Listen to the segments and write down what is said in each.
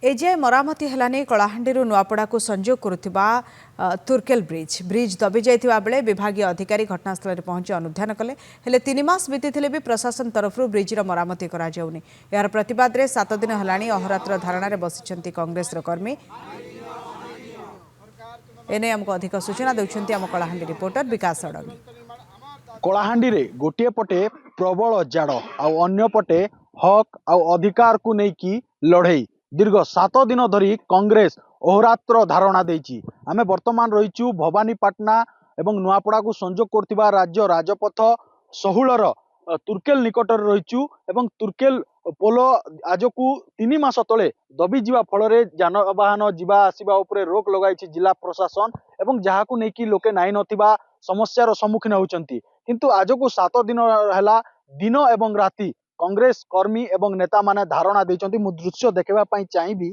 एजाए मरामती हेलानी कलाहांडी नुआपड़ा को संजोग करुथिबा तुर्केल ब्रिज दबी जाइथिबा बेले विभागीय अधिकारी घटनास्थल पहुंची अनुधान कले हेले 3 मास बीती भी प्रशासन तरफ ब्रिजर मरामती करा जाउनी। यार प्रतिवाद रे 7 दिन हेलानी अहरात्र धारणा रे बसिचंती कांग्रेस कर्मी। एने हमको अधिक सूचना देउछंती हम कलाहांडी रिपोर्टर विकास सड़ंगी। कलाहांडी रे गोटे पटे प्रबल जाड़ अन्य पटे हक आ अधिकार को लेकिन लड़ई दीर्घ 7 दिन धरी कांग्रेस अहोरात्र धारणा देछि। आमे वर्तमान रहीचु भवानीपाटना एवं नुआपड़ा को संजोग करथिबा राज्य राजपथ 16 तुर्केल निकटर रहीचु एवं तुर्केल पोल आज को 3 मास तले दबी जीवा फल जानवाहन जीवा आसीबा उपरे रोक लगाई जिला प्रशासन एवं जहाँ को लेकिन लोके नाई नथिबा समस्यार सम्मुखीन होउचंती। किंतु आज को 7 दिन हैला दिन एवं राति कांग्रेस कर्मी एवं नेता माने धारणा देइचंती। मु दृश्य देखबा पई चाहिबी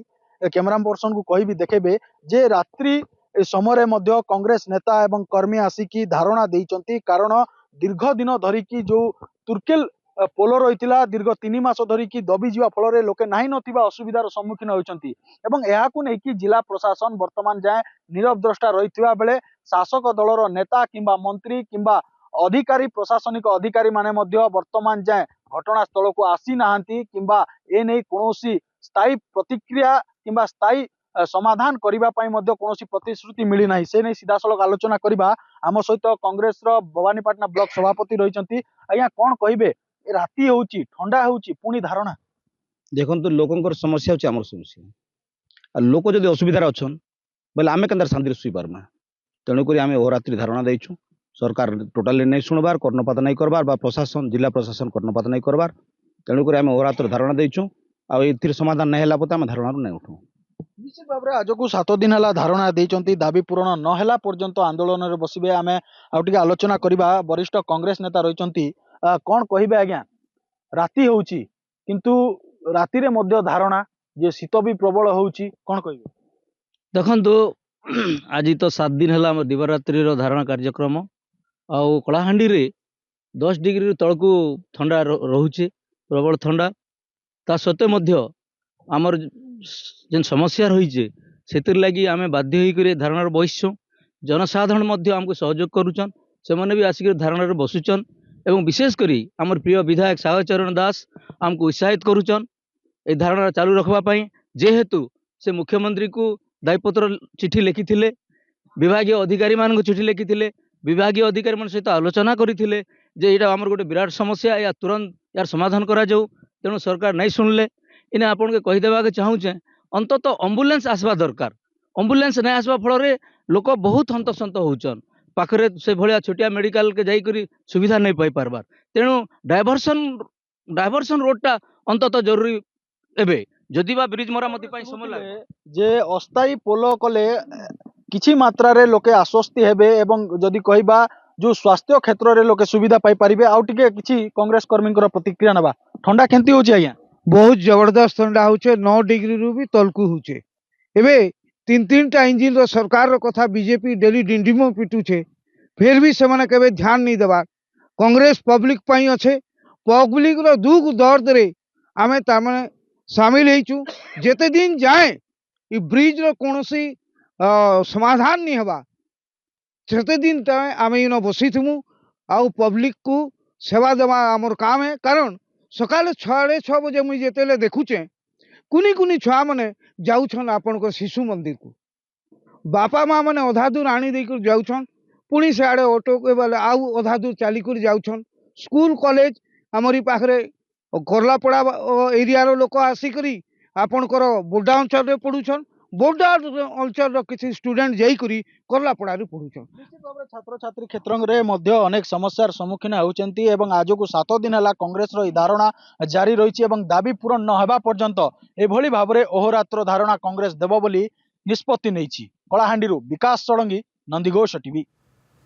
कैमरा पर्सन को कहबी देखेबे जे रात्रि समय मध्य कांग्रेस नेता एवं कर्मी आसिकी धारणा देइचंती। कारण दीर्घ दिन धरिकी जो तुर्केल पोल रही दीर्घ 3 मास धरिकी दबी जीवा फल लोके नाही नथिबा असुविधार सम्मुखीन होइचंती एवं एहाकु नेकी जिला प्रशासन वर्तमान जाए नीरव द्रष्टा रहिथिबा बेले शासक दलर नेता किंबा मंत्री किंबा अधिकारी प्रशासनिक अधिकारी माने मध्य वर्तमान जाए घटनास्थल को आसी नाहंती किंबा ए नै कोनोसी स्थायी प्रतिक्रिया किंबा स्थायी समाधान करिबा पई मध्य कोनोसी प्रतिश्रुति मिली नाही। से नै सीधासलख आलोचना करिबा आम सहित कांग्रेस रो भवानीपाटना ब्लॉक सभापति रहिचंती। आज्ञा कोन कहिबे राति होउची ठंडा होउची पुनी धारणा देखो लोकंर समस्या होची आमर समस्या लोक जदि असुविधार अच्छन बोले आमे केंदार शांति सुई पारमा तेणुक आम अहोरात्रि धारणा देइछु। सरकार टोटाली नहीं शुणबार कर्णपात नहीं करबार बा प्रशासन जिला प्रशासन कर्णपात नहीं करबार तेणुक आम अहोरात्र धारणा देइछु। आउ समाधान नहीं है आम धारणा नहीं उठू। निश्चित भाव में आज को 7 दिन है धारणा देइचंती। दाबी पूरण नहला पर्यंत आंदोलन में बसबे। आम आउटे आलोचना करबा वरिष्ठ कांग्रेस नेता रहिचंती कौन कहिबे आज्ञा राति होउची किंतु राति रे मध्य धारणा जे शीत भी प्रबल होउची कौन कहिबे देखंतु आज तो 7 दिन है दिवारात्रि धारणा कार्यक्रम आउ कलाहांडी रे 10 डिग्री तलकू ठंडा रोचे प्रबल ठंडा ता सत्वे मध्य आमर जेन समस्या रही से लगी आम बाध्य होकर धारणा बसछुँ। जनसाधारण मध्य आमको सहयोग करुचन से मैंने भी आसिक धारणा बसुचन एवं विशेषकर आमर प्रिय विधायक सागर चरण दास आमको उत्साहित करुचन ए धारणा चालू रखवाई। जेहेतु से मुख्यमंत्री को दायपत्र चिठी लिखी विभागीय अधिकारी मान चिठी लिखी विभागीय अधिकारी मान सहित आलोचना करते जे यहाँ आमर गोटे विराट समस्या या तुरंत यार समाधान करा जाऊ। तेणु सरकार नहीं शुणिले इन्हें आपन के कहीदेवा चाहूचे अंतत एम्बुलेंस आसवा दरकार। एम्बुलेंस नहीं आसवा फल लोक बहुत हंतसंत होचन पाखरे से भाया छोटिया मेडिकल के जाइकरी सुविधा नहीं पाई पारबार। तेणु डायवर्सन रोडटा अंतत जरूरी एबे जदि बा ब्रिज मरामती समय लगे जे अस्थायी पोल कले किछि मात्रा रे लोके आश्वस्ति हेबे एवं जदि कहबा जो स्वास्थ्य क्षेत्र रे लोके सुविधा पाई परिबे। आउ टिके किछि कांग्रेस कर्मी प्रतिक्रिया नबा ठंडा केंती होची आज्ञा बहुत जबरदस्त ठंडा होचे 9 डिग्री रु भी तलकू होचे। एबे 3-3टा इंजिन रो सरकार रो कथा बीजेपी डेली डिंडिमो पिटुचे फिर भी से माने केबे ध्यान नहीं देबार। कांग्रेस पब्लिक पई अच्छे पब्लिक रो दुख दर्द रे आमे तारमाने शामिल हेचु। जेते दिन जाए ई ब्रिज रो कोनोसी समाधान नहीं हवा सेते दिन तय आमे इनो बसिथमु आउ पब्लिक को सेवा देवा आमर काम है। कारण सकाल 6:30 बजे मुझे जेतेले देखुचे कुनी कुनी छुआ मैंने जाऊन आपण को शिशु मंदिर को बापा माँ मैंने अधा दूर आनी देकर जाऊन पुणी से आड़े ऑटो के बेले आउ अधा दूर चलिक जाऊन। स्कूल कॉलेज आमरी पाखरे करलापड़ा एरिया रो लोक आसिकरी आपणकर बोडा अंचल पढ़ुछन बोडा अंचल किसी स्टूडेंट जाइकरी करलापड़ा पढ़ुछन। निश्चित भाव में छात्र छात्री क्षेत्र में मध्य अनेक समस्यार सम्मुखीन होचंती एवं आज को 7 दिन है कांग्रेस रो धारणा जारी रही एवं दाबी पूरण न होबा पर्यंत एभली भाव में अहोरात्र धारणा कांग्रेस देव बोली निष्पत्ति नैछि। कलाहांडी विकास षडंगी नंदीघोष टीवी।